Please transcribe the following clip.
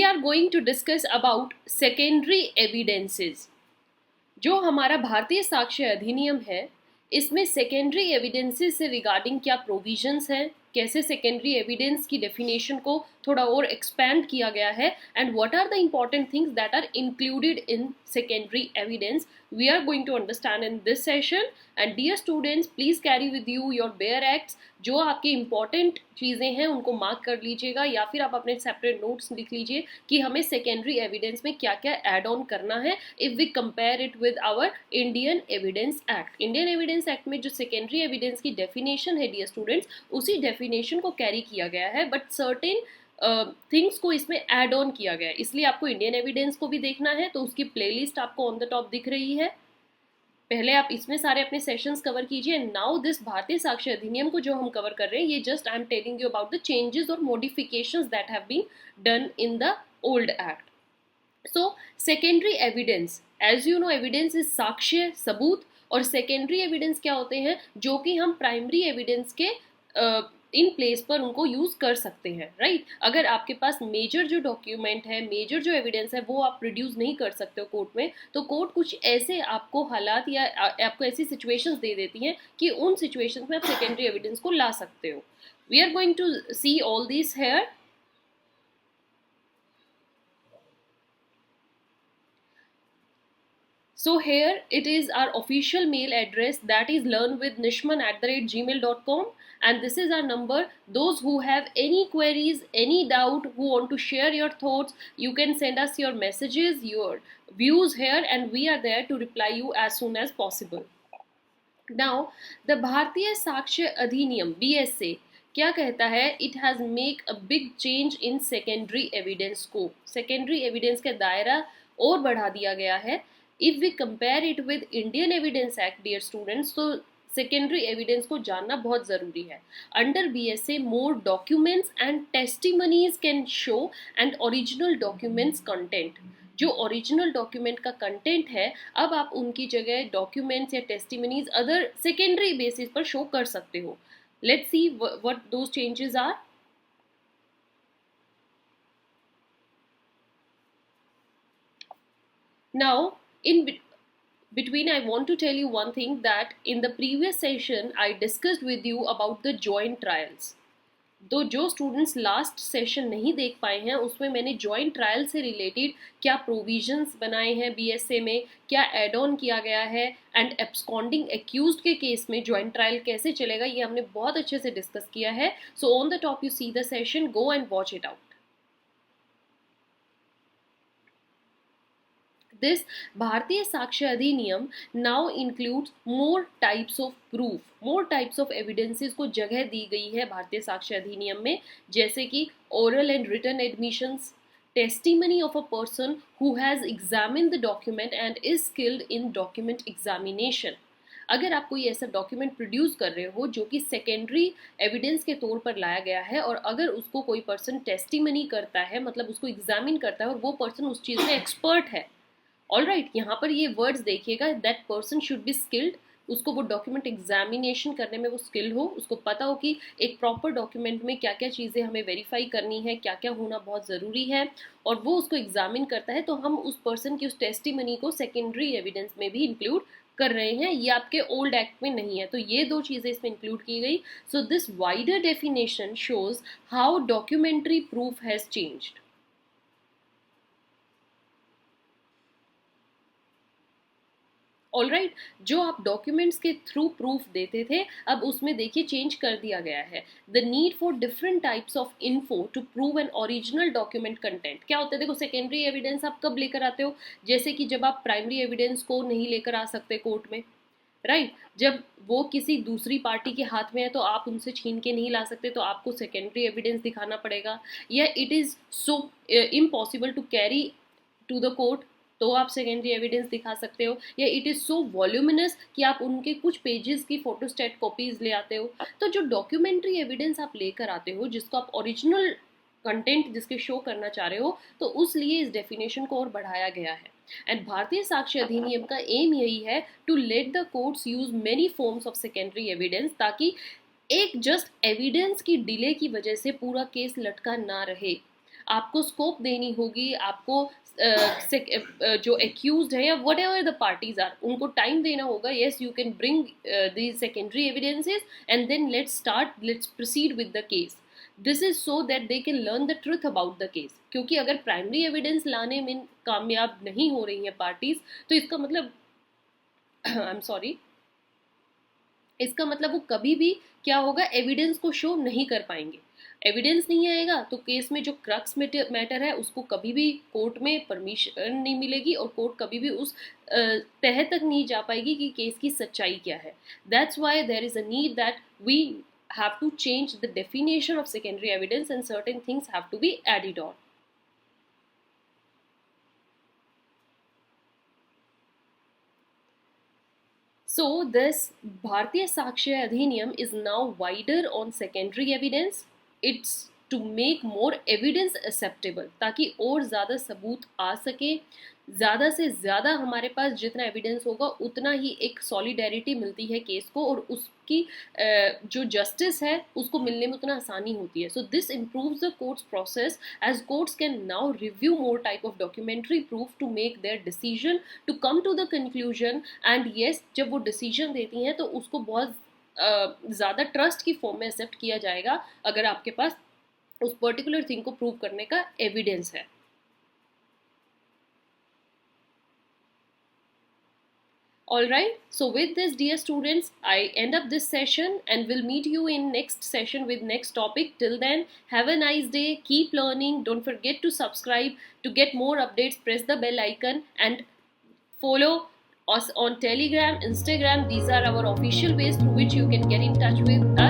are going to discuss about secondary evidences. जो हमारा भारतीय साक्ष्य अधिनियम है, इसमें सेकेंडरी एविडेंसेस से रिगार्डिंग क्या प्रोविजंस हैं, कैसे सेकेंडरी एविडेंस की डेफिनेशन को थोड़ा और एक्सपैंड किया गया है, and what are the important things that are included in secondary evidence, we are going to understand in this session. And dear students, please carry with you your bare acts. जो आपके important चीज़ें हैं उनको mark कर लीजिएगा, या फिर आप अपने सेपरेट नोट्स लिख लीजिए कि हमें सेकेंडरी एविडेंस में क्या क्या ऐड ऑन करना है if we compare it with our Indian evidence act. Indian evidence act में जो सेकेंडरी एविडेंस की डेफिनेशन है डियर स्टूडेंट्स, उसी डेफिनेशन को कैरी किया गया है, बट सर्टेन थिंग्स को इसमें ऐड ऑन किया गया है. इसलिए आपको इंडियन एविडेंस को भी देखना है, तो उसकी प्लेलिस्ट आपको ऑन द टॉप दिख रही है. पहले आप इसमें सारे अपने सेशंस कवर कीजिए. नाउ दिस भारतीय साक्ष्य अधिनियम को जो हम कवर कर रहे हैं, ये just I am telling you about the changes और modifications that have been done in the old act. So secondary evidence, as you know, evidence is साक्ष्य, सबूत, और सेकेंडरी एविडेंस क्या होते हैं, जो कि हम प्राइमरी एविडेंस के इन प्लेस पर उनको यूज कर सकते हैं, राइट. अगर आपके पास मेजर जो डॉक्यूमेंट है, मेजर जो एविडेंस है, वो आप प्रोड्यूस नहीं कर सकते हो कोर्ट में, तो कोर्ट कुछ ऐसे आपको हालात या आपको ऐसी सिचुएशंस दे देती हैं कि उन सिचुएशंस में आप सेकेंडरी एविडेंस को ला सकते हो. We are going to see all this here. So here it is our official mail address, that is learnwithnishman@gmail.com, and this is our number. Those who have any queries, any doubt, who want to share your thoughts, you can send us your messages, your views here, and we are there to reply you as soon as possible. Now the Bharatiya Sakshya Adhiniyam BSA क्या कहता है? It has make a big change in secondary evidence को. Secondary evidence का दायरा और बढ़ा दिया गया है. If we compare it with Indian Evidence Act, dear students, तो secondary evidence को जानना बहुत ज़रूरी है. Under BSA, more documents and testimonies can show and original documents content. जो ओरिजिनल डॉक्यूमेंट का कंटेंट है, अब आप उनकी जगह डॉक्यूमेंट्स या टेस्टिमनीज अदर सेकेंडरी बेसिस पर शो कर सकते हो. Let's see what those changes are. Now, in between, I want to tell you one thing, that in the previous session I discussed with you about the joint trials. तो जो students last session नहीं देख पाए हैं, उसमें मैंने joint trial से related क्या प्रोविजंस बनाए हैं बीएसए में, क्या एड ऑन किया गया है, एंड एब्सकॉन्डिंग एक्यूज्ड के केस में जॉइंट ट्रायल कैसे चलेगा, ये हमने बहुत अच्छे से डिस्कस किया है. So on the top you see the session, go and watch it out. This Bharatiya Sakshya Adhiniyam now includes more types of proof, more types of evidences को जगह दी गई है भारतीय साक्ष्य अधिनियम में, जैसे कि oral and written admissions, testimony of a person who has examined the document and is skilled in document examination. अगर आप कोई ऐसा डॉक्यूमेंट प्रोड्यूस कर रहे हो जो कि सेकेंडरी एविडेंस के तौर पर लाया गया है, और अगर उसको कोई पर्सन टेस्टिमनी करता है, मतलब उसको एग्जामिन करता है, और वो पर्सन उस चीज़ में एक्सपर्ट है, ऑल राइट, यहाँ पर ये वर्ड्स देखिएगा, that person should be skilled, उसको वो डॉक्यूमेंट एग्जामिनेशन करने में वो स्किल हो, उसको पता हो कि एक प्रॉपर डॉक्यूमेंट में क्या क्या चीज़ें हमें वेरीफाई करनी है, क्या क्या होना बहुत ज़रूरी है, और वो उसको एग्जामिन करता है, तो हम उस पर्सन की उस टेस्टिमनी को सेकेंडरी एविडेंस में भी इंक्लूड कर रहे हैं. ये आपके ओल्ड एक्ट में नहीं है, तो ये दो चीज़ें इसमें इंक्लूड की गई. So this wider definition shows how documentary proof has changed. All right, जो आप डॉक्यूमेंट्स के थ्रू प्रूफ देते थे, अब उसमें देखिए चेंज कर दिया गया है. The need for different types of info to prove an original document content. क्या होता है, देखो सेकेंडरी एविडेंस आप कब लेकर आते हो, जैसे कि जब आप प्राइमरी एविडेंस को नहीं लेकर आ सकते कोर्ट में, राइट. जब वो किसी दूसरी पार्टी के हाथ में है तो आप उनसे छीन के नहीं ला सकते, तो आपको सेकेंडरी एविडेंस दिखाना पड़ेगा. या it is so impossible to carry to the court, तो आप सेकेंडरी एविडेंस दिखा सकते हो. या इट इज़ सो वॉल्यूमिनस कि आप उनके कुछ पेजेस की फोटोस्टेट कॉपीज ले आते हो. तो जो डॉक्यूमेंट्री एविडेंस आप लेकर आते हो, जिसको आप ओरिजिनल कंटेंट जिसके शो करना चाह रहे हो, तो उस लिए इस डेफिनेशन को और बढ़ाया गया है. एंड भारतीय साक्ष्य अधिनियम का एम यही है, to let the courts use many forms of secondary evidence, ताकि एक जस्ट एविडेंस की डिले की वजह से पूरा केस लटका ना रहे. आपको स्कोप देनी होगी, आपको जो एक्यूज्ड है या whatever the parties are उनको टाइम देना होगा. Yes, you can bring the secondary evidences and then let's proceed with the case. This is so that they can learn the truth about the case. क्योंकि अगर primary evidence लाने में कामयाब नहीं हो रही हैं पार्टीज, तो इसका मतलब आई एम सॉरी, इसका मतलब वो कभी भी क्या होगा, एविडेंस को शो नहीं कर पाएंगे. एविडेंस नहीं आएगा तो केस में जो क्रक्स मैटर है उसको कभी भी कोर्ट में परमिशन नहीं मिलेगी और कोर्ट कभी भी उस तह तक नहीं जा पाएगी कि केस की सच्चाई क्या है. That's why there is a need that we have to change the definition of secondary evidence and certain things have to be added on. So this Bharatiya Sakshya Adhiniyam is now wider on secondary evidence. It's to make more evidence acceptable, ताकि और ज़्यादा सबूत आ सके, ज़्यादा से ज़्यादा हमारे पास जितना एविडेंस होगा उतना ही एक सॉलिडेरिटी मिलती है केस को और उसकी जो जस्टिस है उसको मिलने में उतना आसानी होती है. So this improves the courts process as courts can now review more type of documentary proof to make their decision to come to the conclusion. And yes, जब वो डिसीजन देती हैं तो उसको बहुत ज़्यादा ट्रस्ट की फॉर्म में एक्सेप्ट किया जाएगा अगर आपके पास उस पर्टिकुलर थिंग को प्रूव करने का एविडेंस है. Alright, so with this dear students, I end up this session and will meet you in next session with next topic. Till then, have a nice day, keep learning, don't forget to subscribe. To get more updates, press the bell icon and follow us on Telegram, Instagram. These are our official ways through which you can get in touch with us.